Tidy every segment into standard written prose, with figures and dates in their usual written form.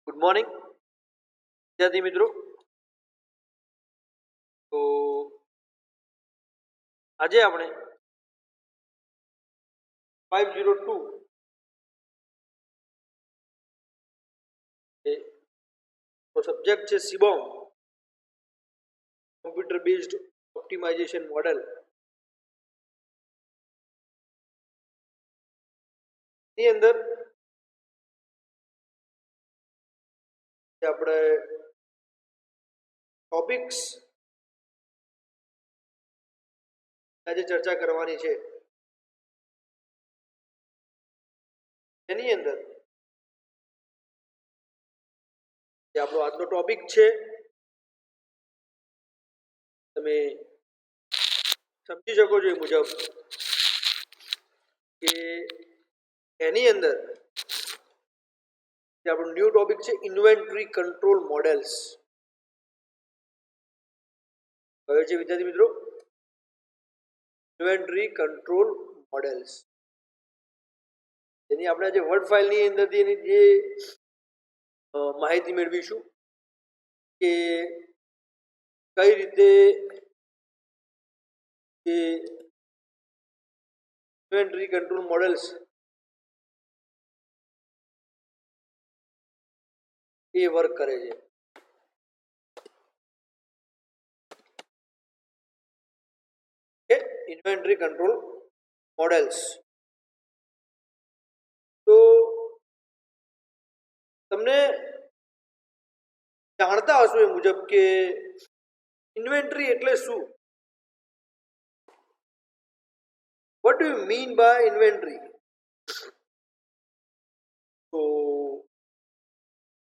Good morning વિદ્યાર્થી મિત્રો. તો આજે આપણે 502 સબ્જેક્ટ છે સિબોમ કમ્પ્યુટર બેઝડ ઓપ્ટિમાઇઝેશન મોડેલ. ની અંદર આપણે ટોપિક્સ આજે ચર્ચા કરવાની છે. એની અંદર જે આપણો આજનો ટોપિક છે તમે સમજી શકો છો એ મુજબ કે એની અંદર જે આપણો ન્યૂ ટોપિક છે ઇન્વેન્ટરી કંટ્રોલ મોડેલ્સ. કયો છે વિદ્યાર્થી મિત્રો? Inventory control models. એની આપણે જે વર્ડ ફાઇલની અંદરથી એની જે માહિતી મેળવીશું કે કઈ રીતે જે ઇન્વેન્ટરી કંટ્રોલ મોડેલ્સ એ વર્ક કરે છે. Inventory control models. તો તમને જાણતા હશો એ મુજબ કે ઇન્વેન્ટરી એટલે શું? What do you mean by inventory? તો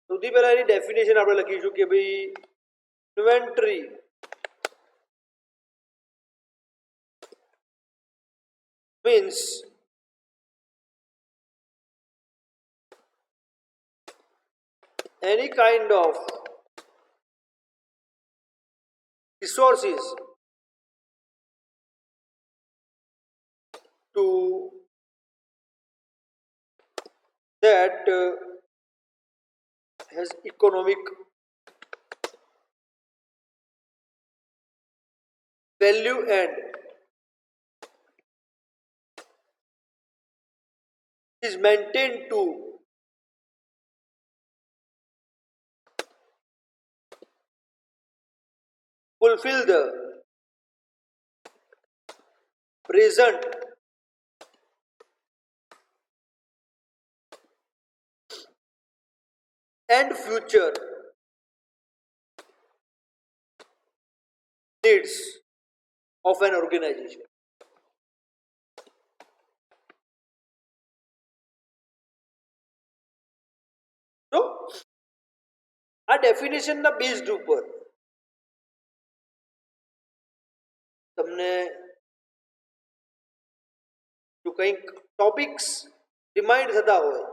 સૌથી પહેલા એની ડેફિનેશન આપણે લખીશું કે ભાઈ inventory means any kind of resources to that has economic value and is maintained to fulfill the present and future needs of an organization. તો આ ડેફિનેશનના બેઝડ ઉપર તમને જો કંઈક ટોપિક્સ રિમાઇન્ડ થતા હોય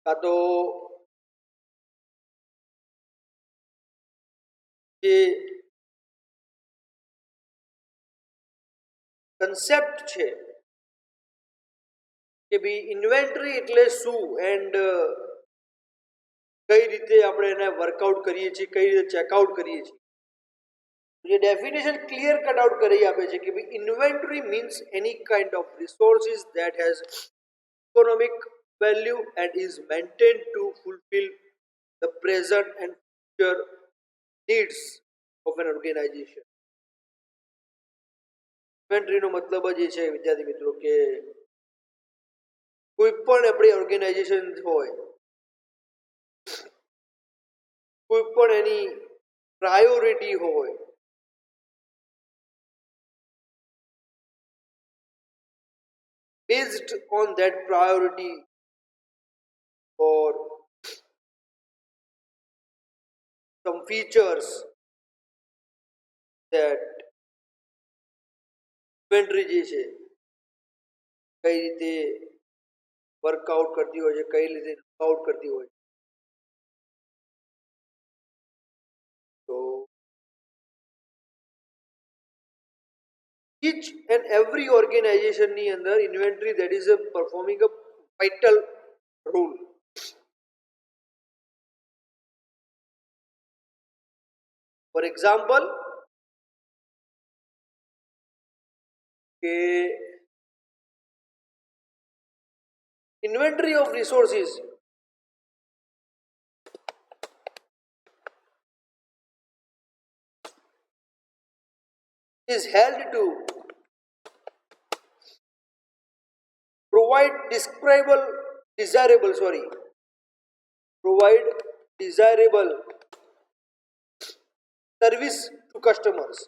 કાં તો જે કન્સેપ્ટ છે કે ભાઈ ઇન્વેન્ટરી એટલે શું એન્ડ કઈ રીતે આપણે એને વર્કઆઉટ કરીએ છીએ, કઈ રીતે ચેકઆઉટ કરીએ છીએ. જે ડેફિનેશન ક્લિયર કટ આઉટ કરી આપે છે કે ભાઈ inventory means any kind of resources that has economic value and is maintained to fulfil the present and future needs of an organisation. ઇન્વેન્ટરીનો મતલબ જ એ છે વિદ્યાર્થી મિત્રો કે કોઈ પણ આપણી ઓર્ગેનાઇઝેશન હોય, કોઈ પણ એની પ્રાયોરિટી હોય, based on that priority or some features that inventory જે છે કઈ રીતે વર્કઆઉટ કરતી હોય છે, કઈ રીતે આઉટ કરતી હોય. તો each and every organization ની અંદર inventory that is performing a vital role. For example, inventory of resources is held to provide provide desirable service to customers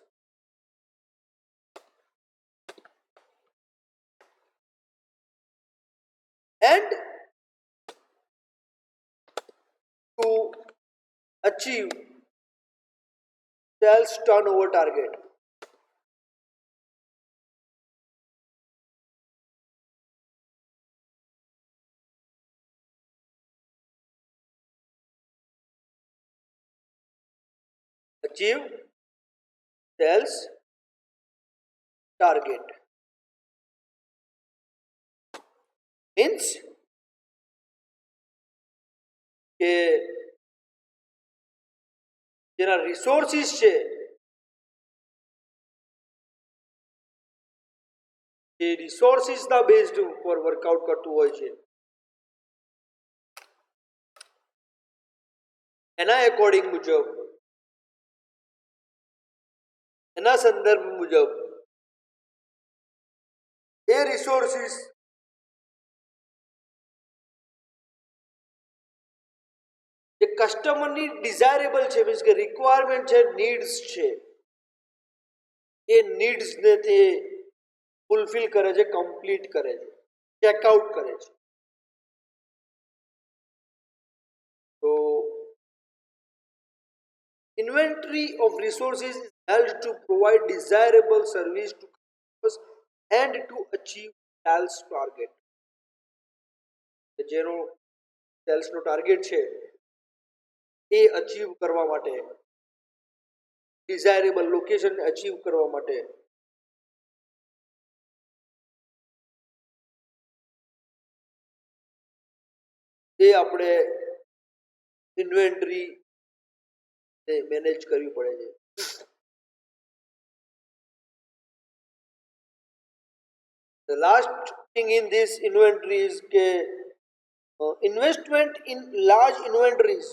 and to achieve sales turnover target. Achieve sales target means કે જેના resources છે એ રિસોર્સિસના based ઉપર workout કરતું હોય છે. એના according મુજબ એના સંદર્ભ મુજબ એ રિસોર્સિસ જે કસ્ટમરની ડિઝાયરેબલ છે મીન્સ કે રિક્વાયરમેન્ટ છે, નીડ્સ છે, એ નીડ્સને તે ફૂલફિલ કરે છે, કમ્પ્લીટ કરે છે, ચેકઆઉટ કરે છે. તો inventory of resources is held to provide desirable service to customers and to achieve sales target. જેનો સેલ્સનો ટાર્ગેટ છે એ અચીવ કરવા માટે, ડિઝાયરેબલ લોકેશન અચીવ કરવા માટે એ આપણે ઇન્વેન્ટરી મેનેજ કરવી પડે છે. The last thing in this inventory is investment in large inventories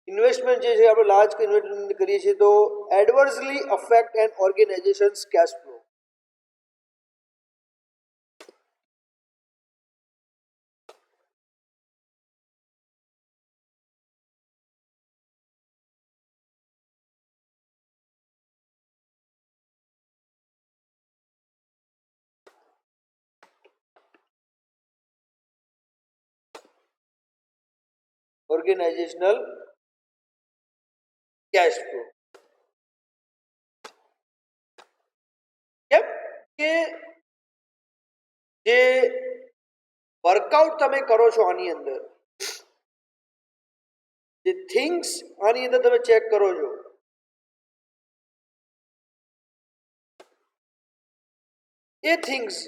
investment જે છે આપણે લાર્જ ઇન્વેસ્ટમેન્ટ કરીએ છીએ તો adversely affect an organisation's cash flow. Organisational cash flow કેમ કે જે વર્કઆઉટ તમે કરો છો આની અંદર, જે થિંગ્સ આની અંદર તમે ચેક કરો છો, એ થિંગ્સ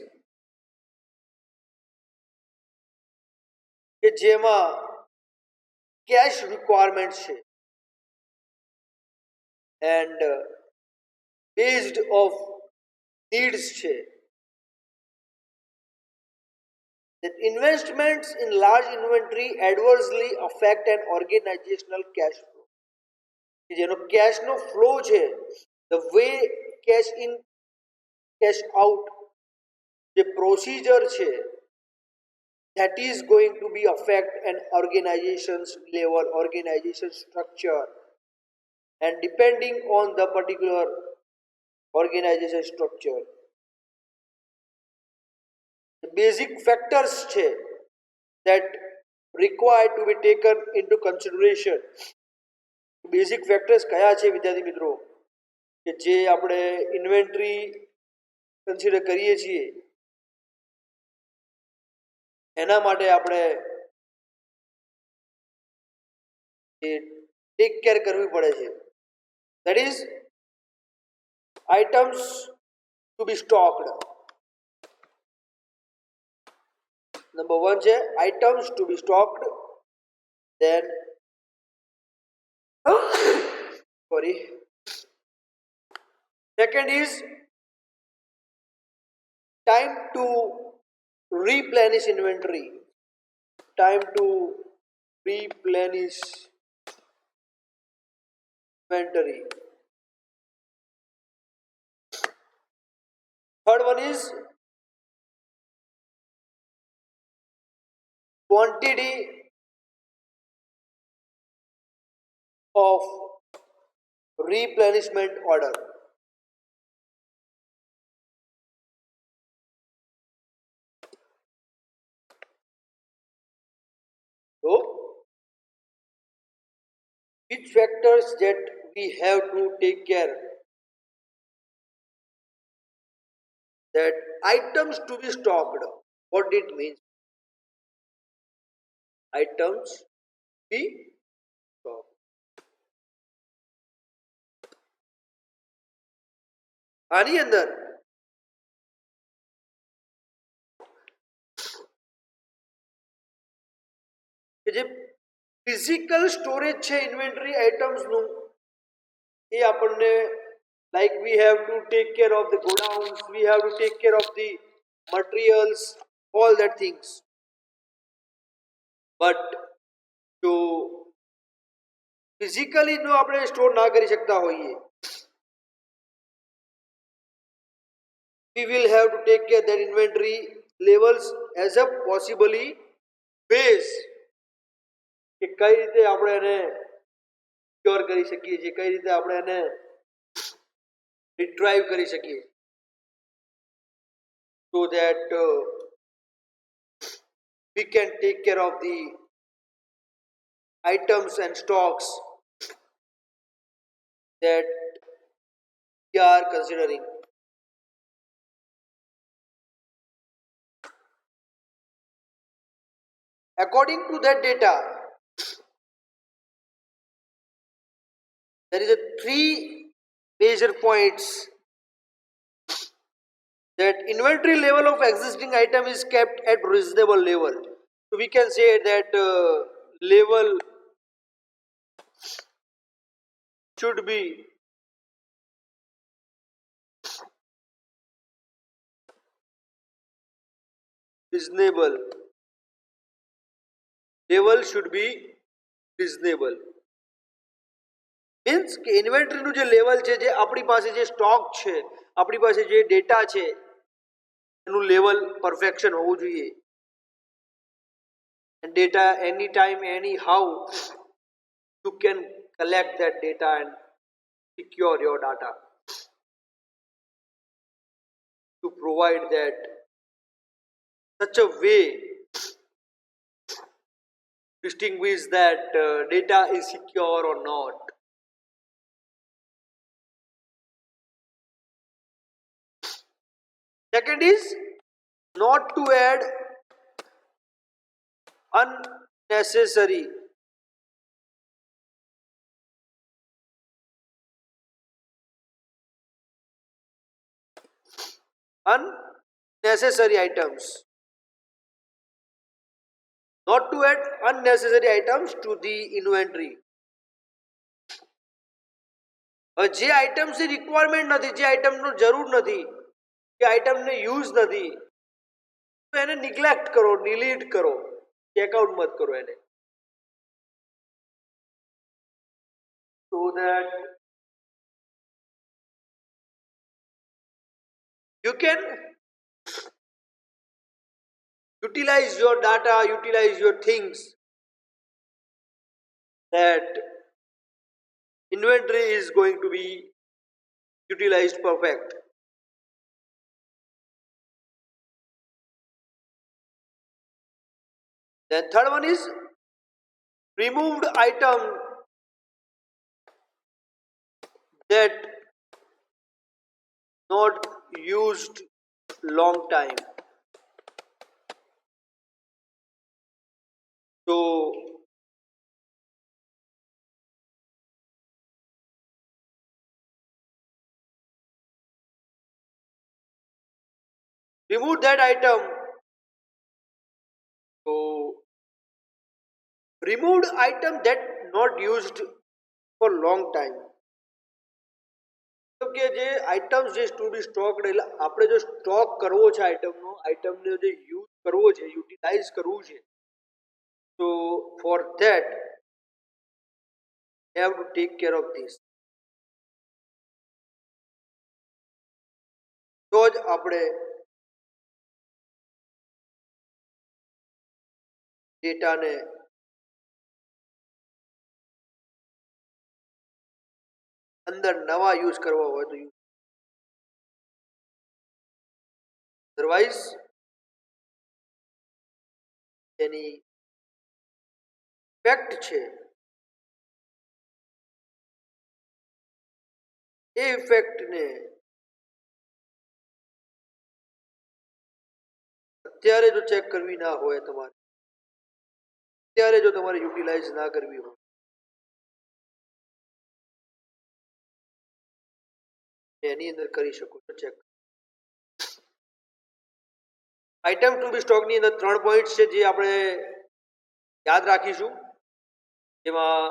કે જેમાં કેશ રિક્વાયરમેન્ટ છે એન્ડ બેઝડ ઓફ નીડ્સ છે, that investments in large inventory adversely affect an organizational cash flow. જેનો કેશનો ફ્લો છે, the way cash in cash out જે પ્રોસિજર છે, that is going to be affect an organization's level, organization structure, and depending on the particular organization structure, the basic factors છે that required to be taken into consideration. Basic factors કયા છે વિદ્યાર્થી મિત્રો કે જે આપણે inventory consider કરીએ છીએ એના માટે આપણે એ ટેક કેર કરવી પડે છે. That is items to be stocked. Number 1 છે items to be stocked. Then sorry, second is time to replenish inventory. Time to replenish inventory. Third one is quantity of replenishment order. So which factors that we have to take care, that items to be stocked, what it means? Items be stocked. આની અંદર કે જે physical storage છે inventory આઇટમ્સનું, એ આપણને like we have to take care of the godowns, we have to take care of the materials, all that things. But જો physically નો આપણે store ના કરી શકતા હોઈએ, we will have to take care that inventory levels as a possibly base, કે કઈ રીતે આપણે એને ક્યોર કરી શકીએ છીએ, કઈ રીતે આપણે એને રિટ્રાઈવ કરી શકીએ, so that we can take care of the items and stocks that we are considering. According to that data, there is a 3 major points that inventory level of existing item is kept at reasonable level. So we can say that level should be reasonable. Level should be reasonable. Means કે ઇન્વેન્ટરીનું જે level છે, જે આપણી પાસે જે stock છે, આપણી પાસે જે ડેટા છે, એનું લેવલ પરફેક્શન હોવું જોઈએ. And data anytime anyhow you can collect that data and secure your data to provide that such a way distinguish that data is secure or not. Second is not to add unnecessary items. Not to add unnecessary items to the inventory. જે આઇટમ્સની requirement નથી, જે આઇટમનો જરૂર નથી, જે આઇટમને use નથી, તો એને નિગ્લેક્ટ કરો, ડિલીટ કરો, ચેકઆઉટ મત કરો એને. So that you can utilize your data, utilize your things, that inventory is going to be utilized perfect. Then third one is removed item that not used long time. So remove that item. So removed item that not used for long time. તો કે જે items જે two બી stock એટલે આપણે જો stock કરવો છે આઇટમને જે યુઝ કરવો છે યુટિલાઇઝ કરવું છે તો for that have to take care of this. તો જ આપણે ડેટાને અંદર નવા યુઝ કરવા હોય તો અધરવાઇઝ એની ઇફેક્ટ છે એ ઇફેક્ટને અત્યારે જો ચેક કરવી ના હોય તમારે અત્યારે જો તમારે યુટિલાઇઝ ના કરવી હોય એની અંદર કરી શકો છો ચેક. આઇટમ ટુ બી સ્ટોકની અંદર 3 પોઈન્ટ્સ છે જે આપણે યાદ રાખીશું. જેમાં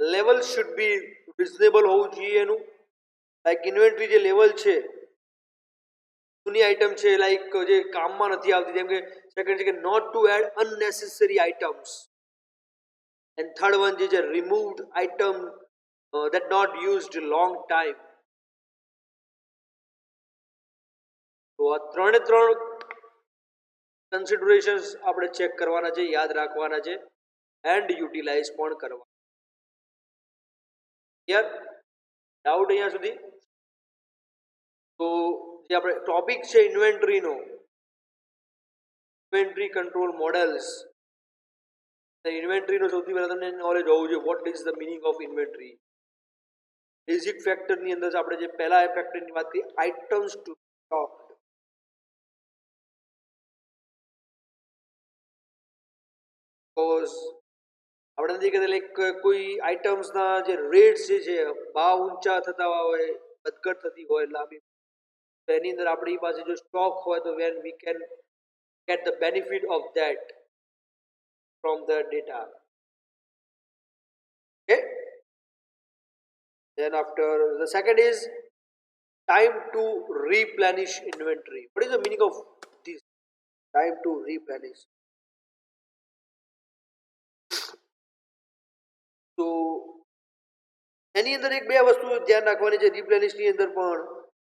લેવલ શુડ બી રિઝનેબલ હોવું જોઈએ એનું. લાઈક ઇન્વેન્ટરી જે લેવલ છે જૂની આઇટમ છે લાઈક જે કામમાં નથી આવતી, જેમ કે સેકન્ડ છે કે not to add unnecessary items, and third one જે છે removed item that not used long time. તો આ ત્રણે ત્રણ કન્સિડરેશન્સ આપણે ચેક કરવાના છે, યાદ રાખવાના છે એન્ડ યુટિલાઇઝ પણ કરવા. ક્લિયર? ડાઉટ અહીંયા સુધી? તો જે આપણે ટોપિક છે ઇન્વેન્ટરીનો, ઇન્વેન્ટરી કંટ્રોલ મોડેલ્સ. ઇન્વેન્ટરીનો સૌથી પહેલા તમને નોલેજ હોવું જોઈએ what is the meaning of inventory. Basic ફેક્ટરની અંદર આપણે જે પહેલા ફેક્ટરની વાત કરી આઇટમ્સ ટુ સ્ટોક. આપણે નથી કહેતા લાઈક કોઈ આઇટમ્સના જે રેટ્સ જે છે ભાવ ઊંચા થતા હોય, વધઘટ થતી હોય લાંબી, તો એની અંદર આપણી પાસે જો સ્ટોક હોય તો when we can get the benefit of that from the data. Okay, then after the second is time to replenish inventory. What is the meaning of this time to replenish? તો એની અંદર એક બે વસ્તુ ધ્યાન રાખવાની છે રિપ્લેનિશની અંદર પણ,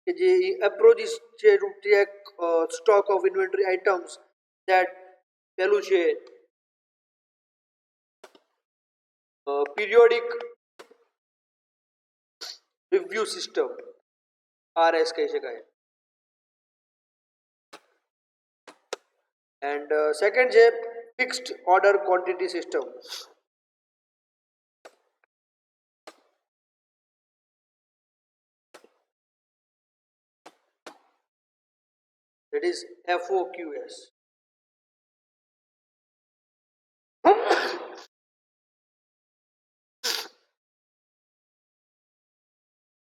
કે જે એપ્રોચીસ છે to take stock of inventory items. That પહેલું છે પીરિયોડિક રિવ્યુ સિસ્ટમ, RS કહી શકાય. એન્ડ સેકન્ડ છે fixed order quantity system. That is FOQS.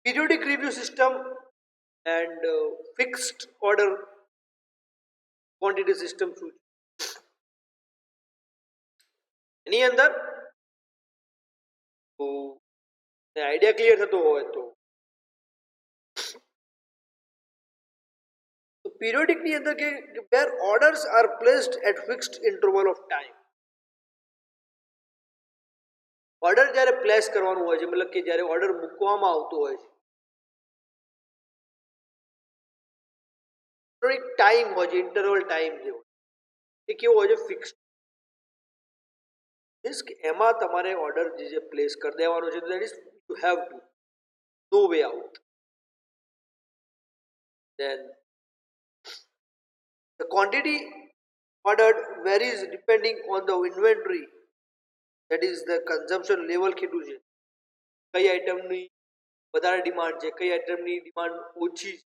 Periodic review system and fixed order quantity system શું છે એની અંદર આઈડિયા ક્લિયર થતો હોય તો પીરિયોડિક ની અંદર કે where orders are placed at fixed interval of time. Order જ્યારે પ્લેસ કરવાનું હોય છે, મતલબ કે જ્યારે ઓર્ડર મૂકવામાં આવતો હોય છે તો એક ટાઈમ હોય છે, ઇન્ટરવલ ટાઈમ જેવો એ કેવો હોય છે ફિક્સ્ડ. મીન્સ કે એમાં તમારે ઓર્ડર જે પ્લેસ કરી દેવાનો છે, that is you have to, no way out. Then the quantity ordered varies depending on the inventory, that is the consumption level. કીધું છે કઈ આઇટમની વધારે ડિમાન્ડ છે, કઈ આઇટમની ડિમાન્ડ ઓછી છે.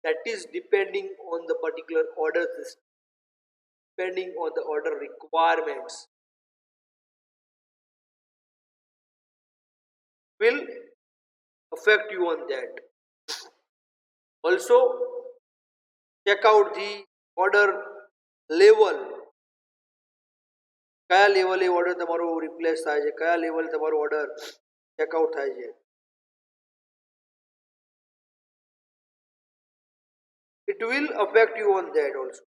That is depending on the particular order system, depending on the order requirements, will affect you on that. Also check out the order level, કયા લેવલે ઓર્ડર તમારો રિપ્લેસ થાય છે, કયા લેવલે તમારો ઓર્ડર ચેકઆઉટ થાય છે. It will affect you on that also.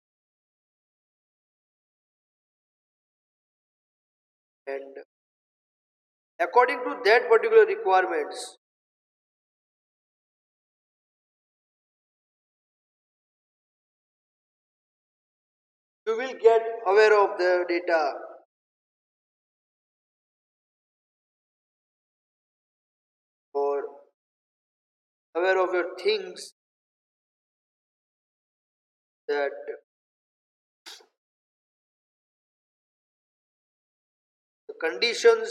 And according to that particular requirements, you will get aware of the data or aware of your things that the conditions,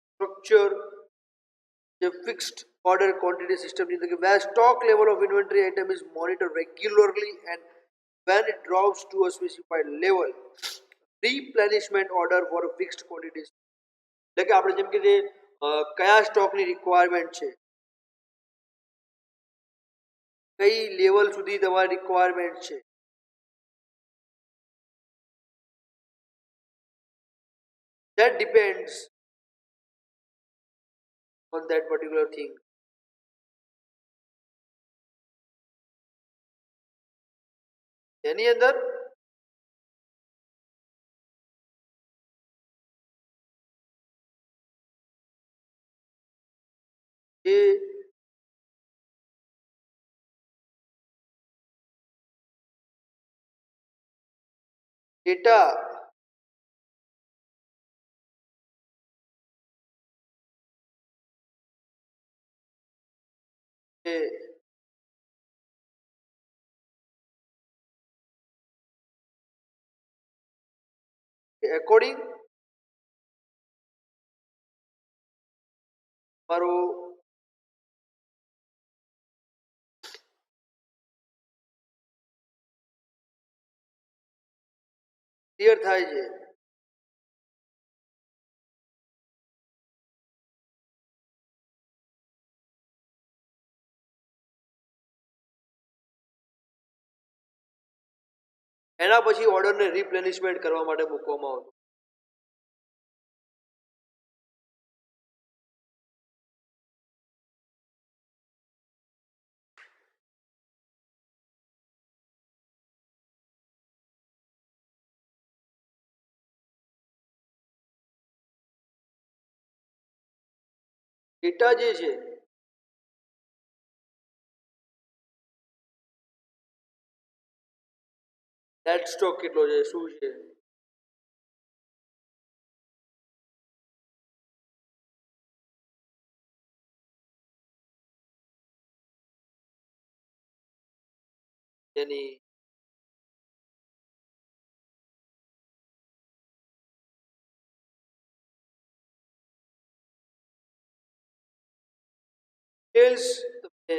structure, the fixed order quantity system in the where stock level of inventory item is monitored regularly, and when it drops to a specified level, replenishment order for a fixed quantities. એટલે કે આપણે જેમ કે જે કયા સ્ટોકની requirement છે, કઈ level સુધી તમારી રિક્વાયરમેન્ટ છે, that depends on that particular thing. એની અંદર જે ડેટા એકોર્ડિંગ મારો ક્લિયર થાય છે. એના પછી ઓર્ડરને રિપ્લેનિશમેન્ટ કરવા માટે મૂકવામાં આવતું. ડેટા જે છે નેટ સ્ટોક કેટલો છે, શું છે, એની ડિટેલ્સ તમને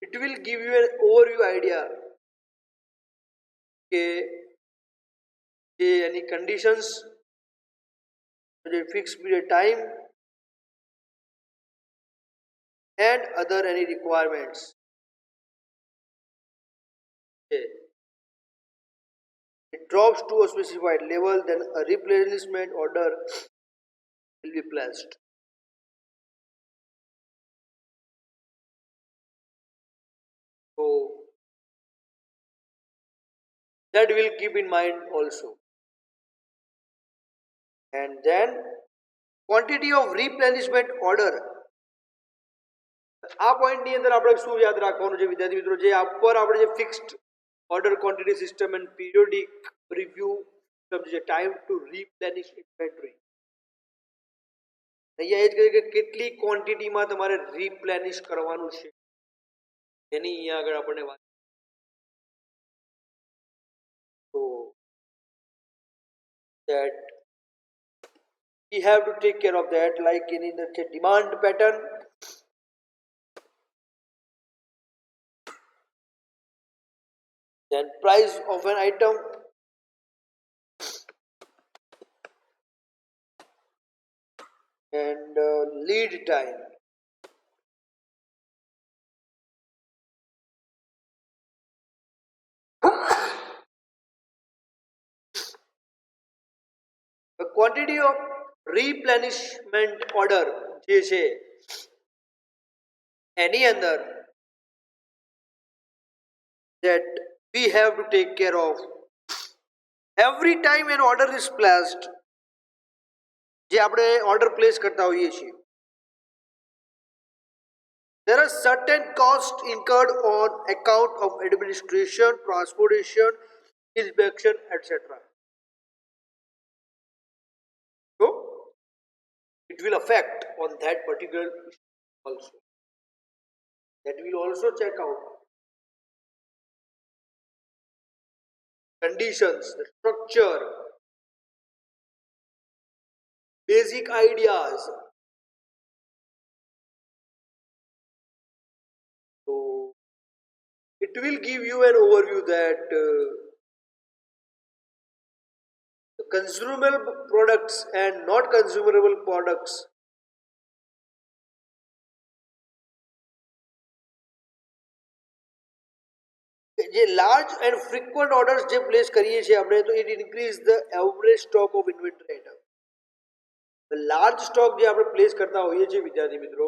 it will give you an overview idea કે જે એની કન્ડિશન્સ, જે fix period time and other any requirements. It drops to a specified level, then a replenishment order will be placed. So that will keep in mind also. And then quantity of replenishment order. આ પોઈન્ટની અંદર આપણે શું યાદ રાખવાનું છે વિદ્યાર્થી મિત્રો, જે આ પર આપણે જે fixed order quantity system and periodic review system છે, ટાઈમ ટુ રિપ્લેનિશ ઇન્વેન્ટરી. અહીંયા એ જ કહે કે કેટલી ક્વોન્ટિટીમાં તમારે રિપ્લેનિશ કરવાનું છે એની અહીંયા આગળ આપણને વાત. તો that we have to take care of that, like in the demand pattern, then price of an item, and lead time. The quantity of replenishment order જે છે એની અંદર that we have to take care of every time an order is placed, જે આપણે order place કરતા હોઈએ છીએ, there are certain costs incurred on account of administration, transportation, inspection, etc. So it will affect on that particular issue also. That will also check out conditions, the structure, basic ideas. So it will give you an overview that the consumable products and not consumable products, જે large and frequent orders જે place કરીએ છીએ આપણે, તો it increase the average stock of inventory item. Large stock જે આપણે place કરતા હોઈએ છીએ વિદ્યાર્થી મિત્રો,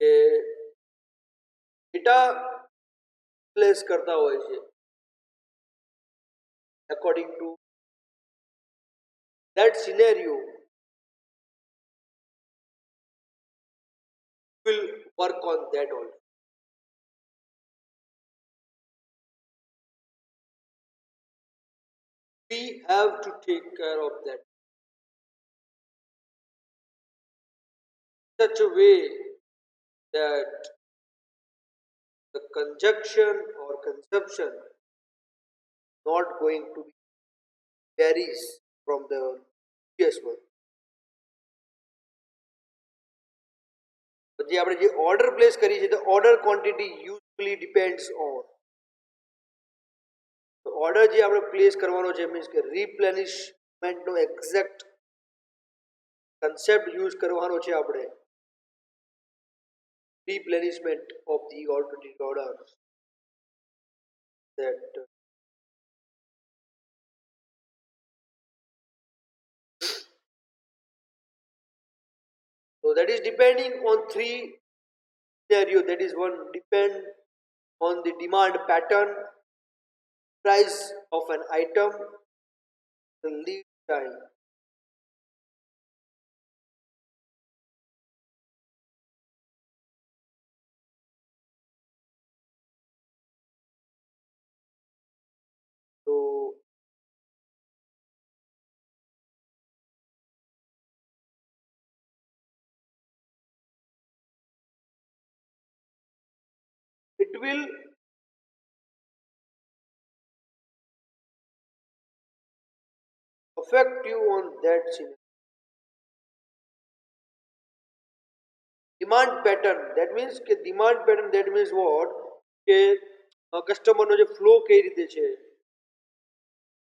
એ ડેટા પ્લેસ કરતા હોય છે according to that scenario will work on that also. We have to take care of that such a way that the conjunction or consumption not going to be varies from the previous one. જે આપણે જે order place કરીએ છીએ, the order quantity usually depends on order જે આપણે place કરવાનો છે, means કે રિપ્લેનિશમેન્ટનો એક્ઝેક્ટ કન્સેપ્ટ યુઝ કરવાનો છે આપણે, replenishment of the alternate orders, that so that is depending on three scenario. That is, one depend on the demand pattern, price of an item, the lead time. It will affect you on that scenario. Demand pattern, that means કે demand pattern, that means what, કે કસ્ટમરનો જે flow કઈ રીતે છે,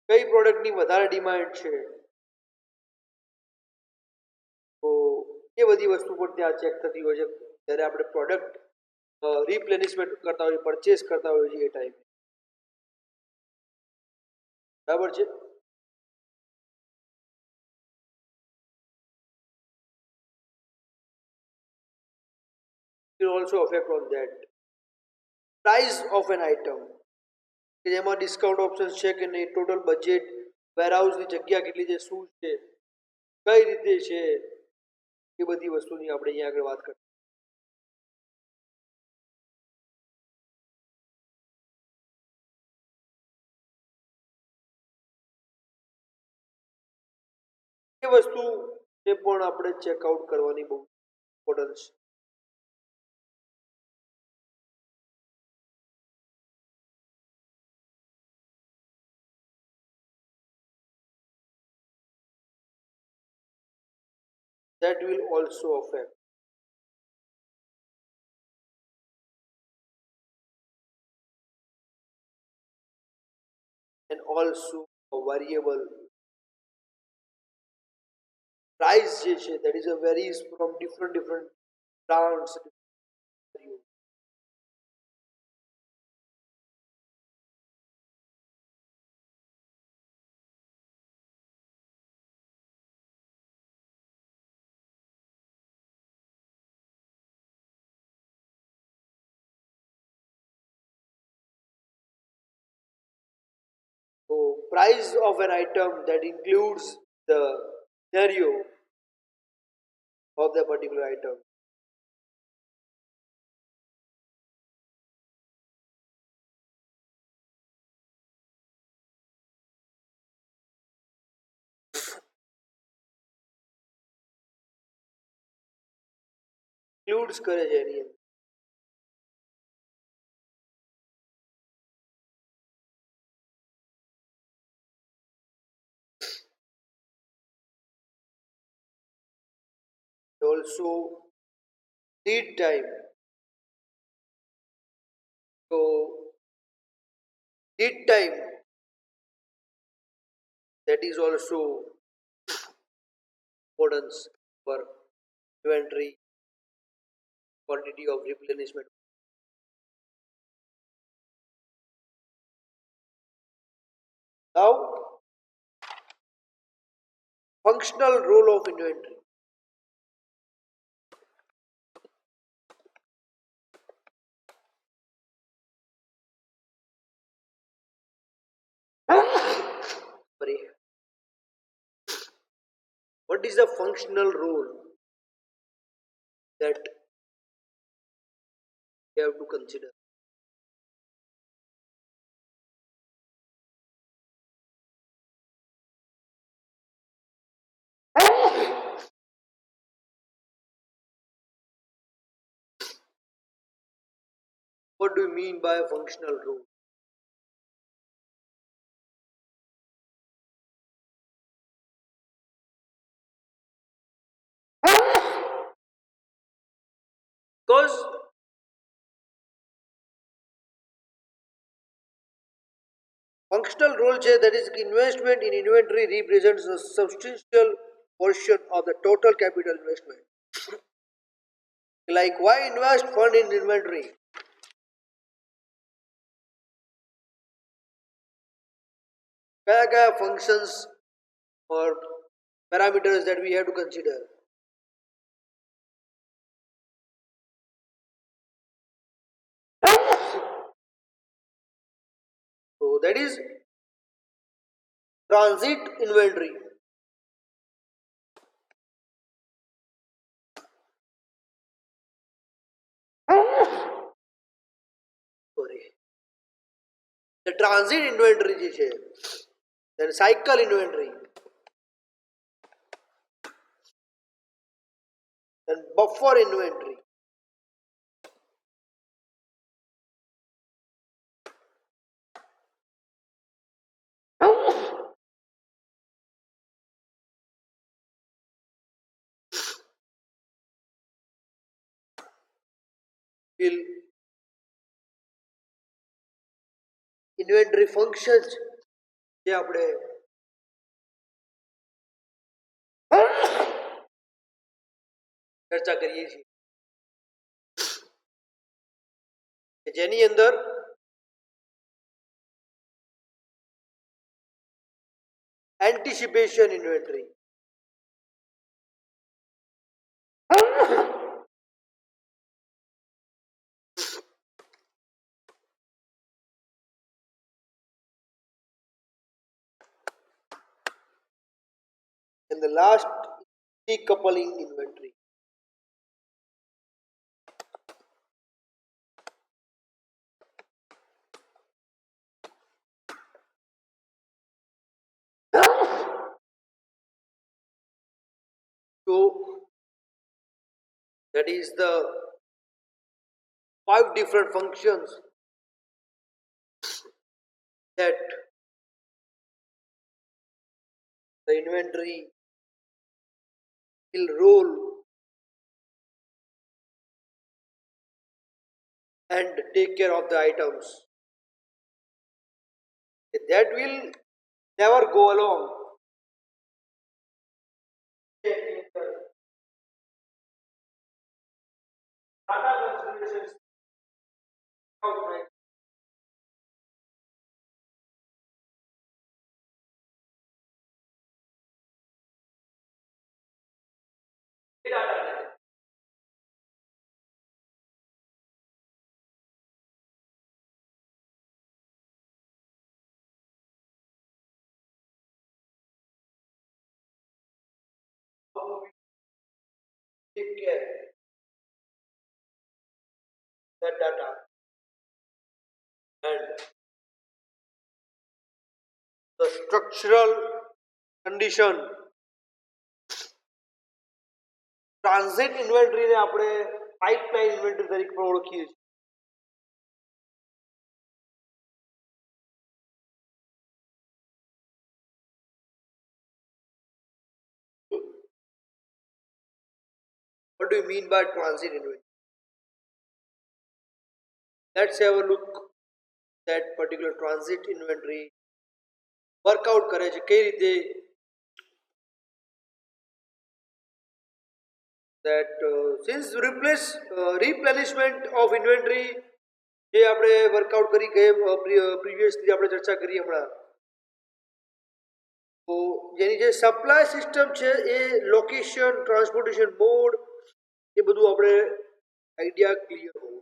કઈ પ્રોડક્ટની વધારે demand છે, તો એ બધી વસ્તુ પણ ત્યાં ચેક થતી હોય છે જ્યારે આપણે પ્રોડક્ટ રિપ્લેનિશમેન્ટ કરતા હોઈએ, પરચેસ કરતા હોઈએ છીએ એ ટાઈમે. બરાબર છે. It will also affect on that. Price of an item, કે જેમાં ડિસ્કાઉન્ટ ઓપ્શન છે કે નહીં, ટોટલ બજેટ, વેરહાઉસની જગ્યા કેટલી છે, શું છે, કઈ રીતે છે, એ બધી વસ્તુની આપણે અહીંયા આગળ વાત કરીએ. એ વસ્તુને પણ આપણે ચેકઆઉટ કરવાની બહુ ઇમ્પોર્ટન્સ છે. That will also affect. And also a variable price જે છે that is a varies from different brands. So price of an item that includes the scenario of the particular item. Includes કરે છે એની અંદર. Also lead time. So lead time, that is also importance for inventory quantity of replenishment. Now, functional role of inventory. Sorry. What is the functional role that we have to consider? What do you mean by a functional role? Because functional role છે that is investment in inventory represents a substantial portion of the total capital investment. Like why invest fund in inventory? કયા કયા functions or parameters that we have to consider? So that is transit inventory. Sorry. The transit inventory જે છે, then cycle inventory, then buffer inventory. Will inventory functions જે આપણે ચર્ચા કરીએ છીએ જેની અંદર anticipation inventory, and the last decoupling inventory. So that is the 5 different functions that the inventory will roll and take care of the items. That will never go along. take care that data and the structural condition transit ઇન્વેન્ટરીને આપણે pipeline inventory તરીકે પણ ઓળખીએ છીએ. What do you mean by transit inventory? Let's have a look that particular transit inventory workout કરે છે કઈ રીતે. That since replenishment of inventory જે આપણે વર્કઆઉટ કરી ગયે પ્રીવિયસલી આપણે ચર્ચા કરી હમણાં, તો જેની જે સપ્લાય સિસ્ટમ છે એ લોકેશન, ટ્રાન્સપોર્ટેશન મોડ એ બધું આપણે આઈડિયા ક્લિયર હોવું.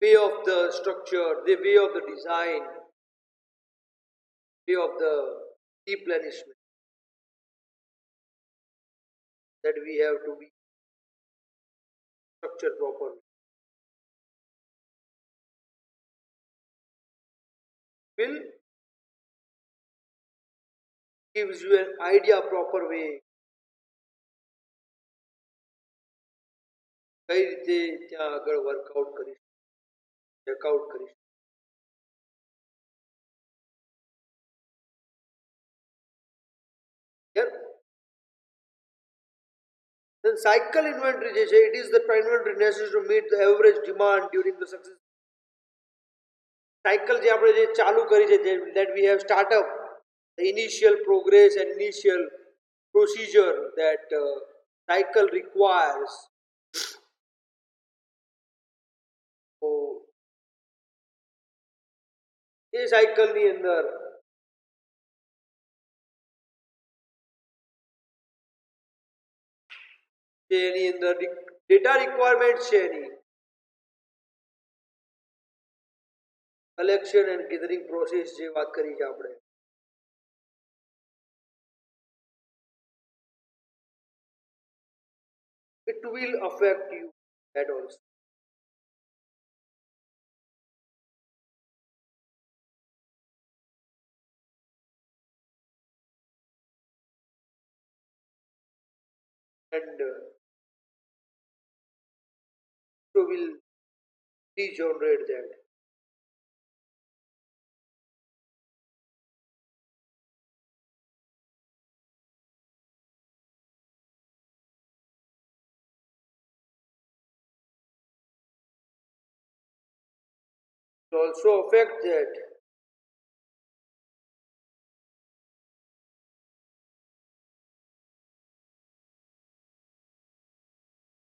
Way of the structure, the way of the design, way of the replenishment that we have to be structured properly. Will gives you an idea proper way કઈ રીતે ત્યાં આગળ workout કરીશ, checkout કરીશ. Then cycle inventory જે છે, it is the inventory necessary to meet the average demand during the success. Cycle જે આપણે જે ચાલુ કરી છે, that we have start up the initial progress and initial procedure that cycle requires. તો એ સાયકલની અંદર જે એની અંદર ડેટા રિક્વાયરમેન્ટ છે એની કલેક્શન એન્ડ ગેધરિંગ પ્રોસેસ જે વાત કરી છે આપણે, it will affect you that also. And so will degenerate that. It also affect that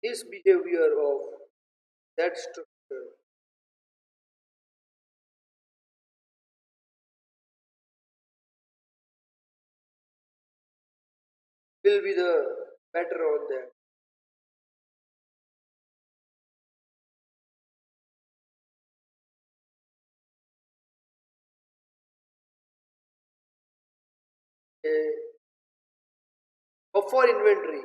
this behavior of that structure will be the better on that. A buffer inventory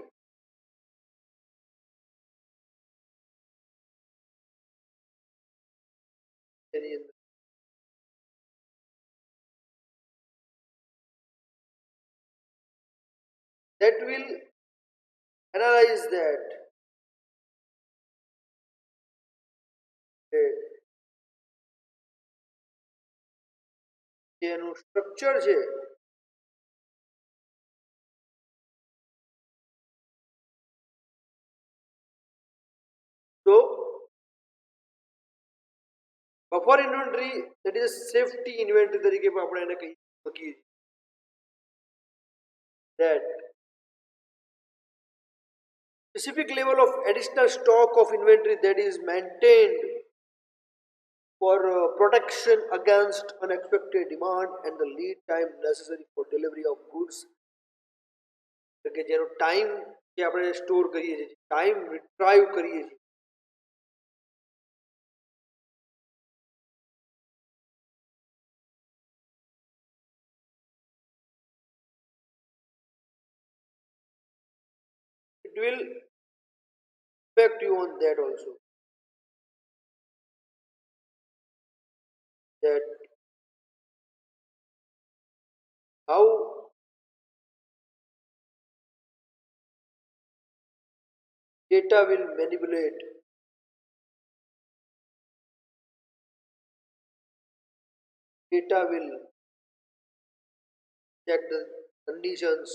that will analyze that જેનું structure છે તો buffer inventory that is safety inventory તરીકે પણ આપણે એને કહી શકીએ. That specific level of additional stock of inventory that is maintained for protection against unexpected demand and the lead time necessary for delivery of goods. કે જેનો time જે આપણે સ્ટોર કરીએ છીએ, ટાઈમ રિટ્રાઈવ કરીએ છીએ, will affect you on that also. That how data will manipulate, data will check the conditions,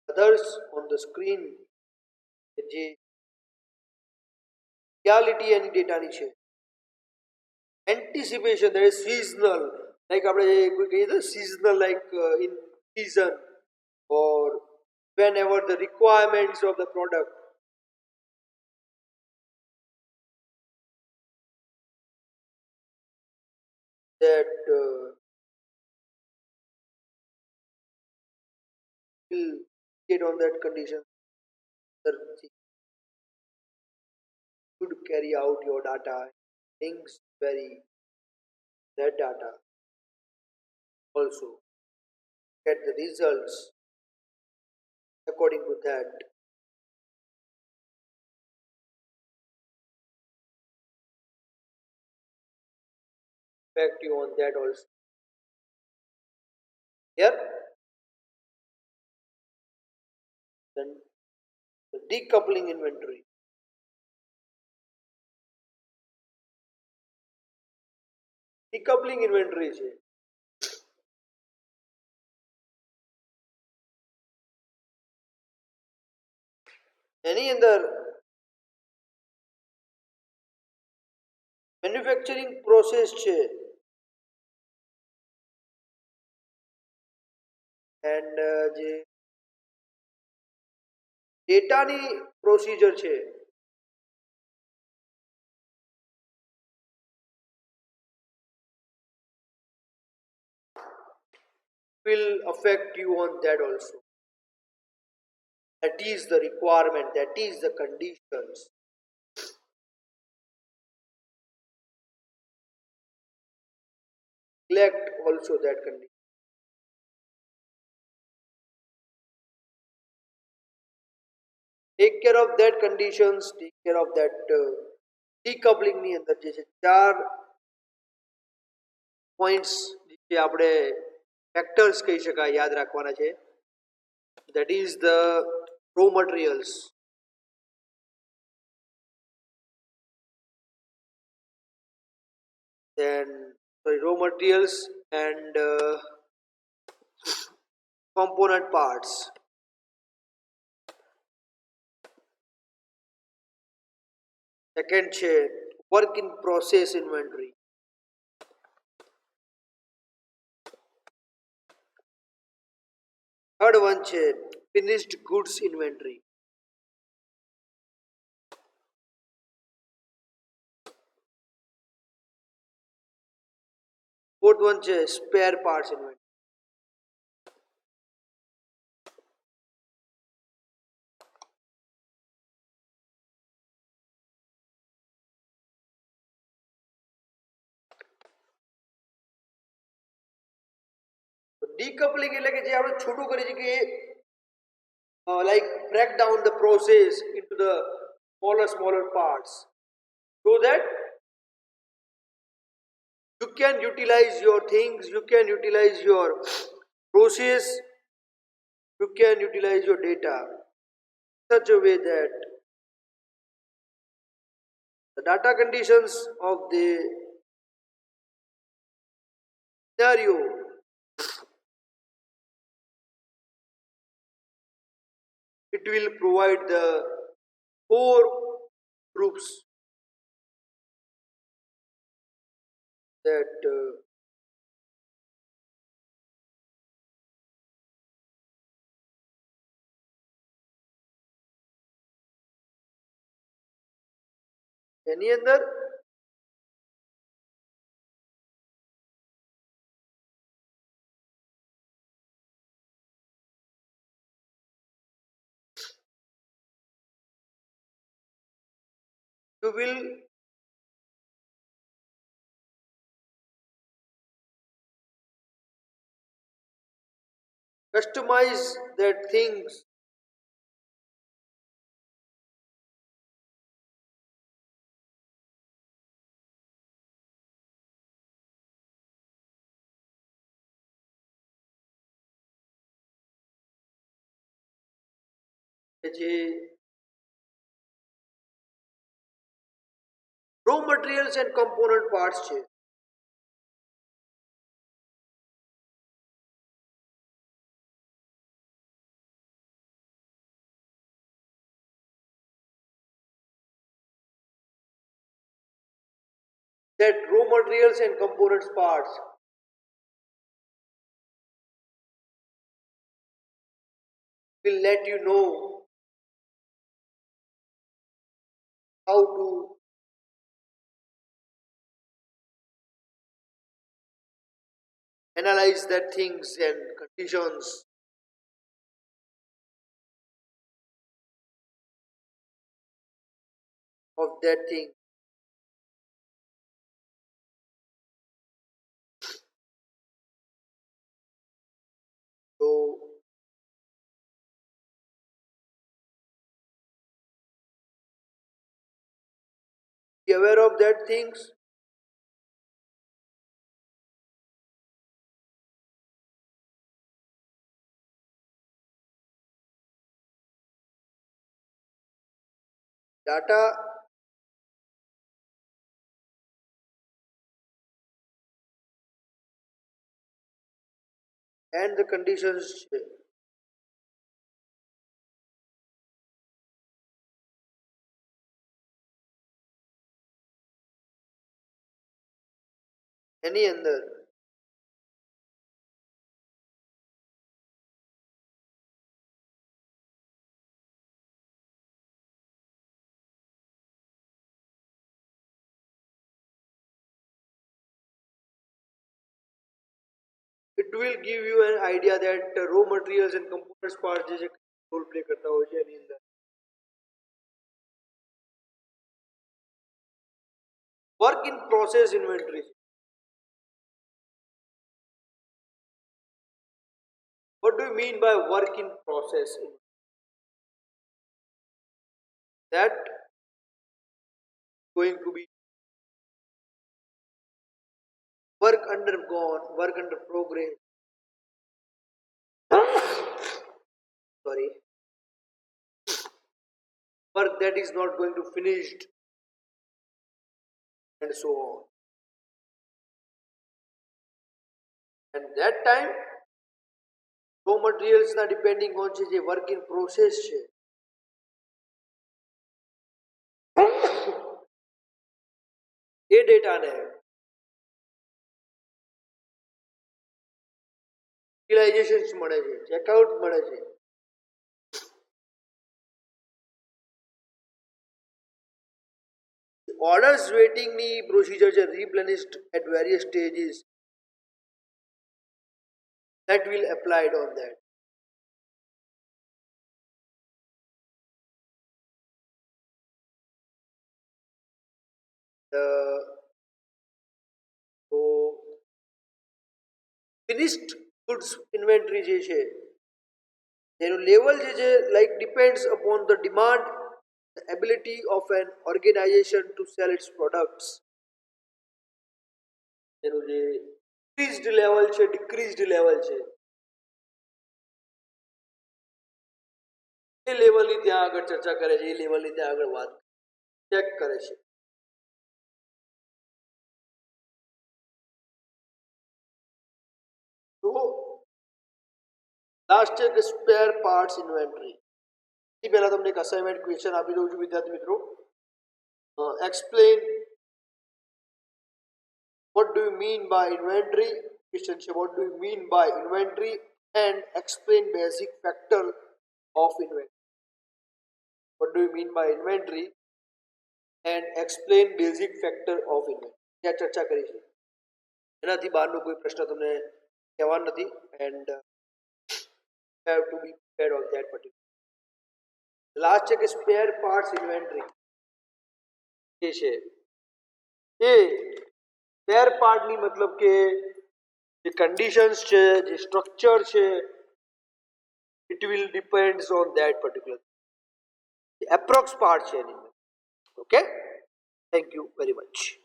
others on the screen કે જે reality એની ડેટાની છે. Anticipation, that is seasonal, like આપણે કોઈ કહીએ તો seasonal, like in season, or whenever the requirements of the product, that will get on that condition, that you should carry out your data, things vary, that data also get the results according to that. Fact you on that also. Here, then the decoupling inventory. Decoupling inventory છે એની અંદર manufacturing process છે and જે ડેટાની procedure છે will affect you on that also. That is the requirement, that is the conditions. Neglect also that condition. Take care of that conditions, take care of that decoupling ની અંદર જે છે ચાર points જે આપણે ફેક્ટર્સ કહી શકાય યાદ રાખવાના છે. That is the raw materials, then raw materials and component parts. Second છે work in process inventory. Third one છે finished goods inventory. Fourth one છે spare parts inventory. Decoupling એટલે કે જે આપણે છૂટું કરી છે કે like break down the process into the smaller parts so that you can utilize your things, you can utilize your process, you can utilize your data in such a way that the data conditions of the scenario it will provide the four groups that એની અંદર you will customize that things કે જે raw materials and component parts છે that raw materials and components parts will let you know how to analyze that things and conditions of that thing. So be aware of that things. Data and the conditions છે એની અંદર it will give you an idea that raw materials and components part જે છે role play કરતા હોય છે એની અંદર work in process inventory. What do you mean by work in process? That going to be work undergone, work under progress. Sorry, work that is not going to finished, and so on. And that time raw materials ના depending on છે જે work in process છે એ ડેટાને utilization મળે છે checkout મળે છે orders waiting ની procedure છે replenished at various stages that will applied on that. So finished goods inventory જે છે તેનું લેવલ જે છે like depends upon the demand, the ability of an organization to sell its products. તેનું જે increased level છે decreased level છે એ લેવલની ત્યાં આગળ ચર્ચા કરે છે એ લેવલની ત્યાં આગળ વાત ચેક કરે છે. તો લાસ્ટ છે કે સ્પેર પાર્ટ્સ ઇન્વેન્ટરી. એ પહેલા તમને એક અસાઇનમેન્ટ ક્વેશ્ચન આપી દઉં છું વિદ્યાર્થી મિત્રો. Explain what do you mean by inventory? Question છે what do you mean by inventory and explain basic factor of inventory. What do you mean by inventory and explain basic factor of inventory. ત્યાં ચર્ચા કરી છે એનાથી બહારનો કોઈ પ્રશ્ન તમને કહેવાનો નથી and have to be prepared on that particular. Last છે કે સ્પેર પાર્ટ્સ ઇન્વેન્ટરી જે છે એ સ્પેર પાર્ટની મતલબ કે જે કન્ડિશન્સ છે જે સ્ટ્રક્ચર છે It will depends on that particular. The approx part છે એની. Okay. Thank you very much.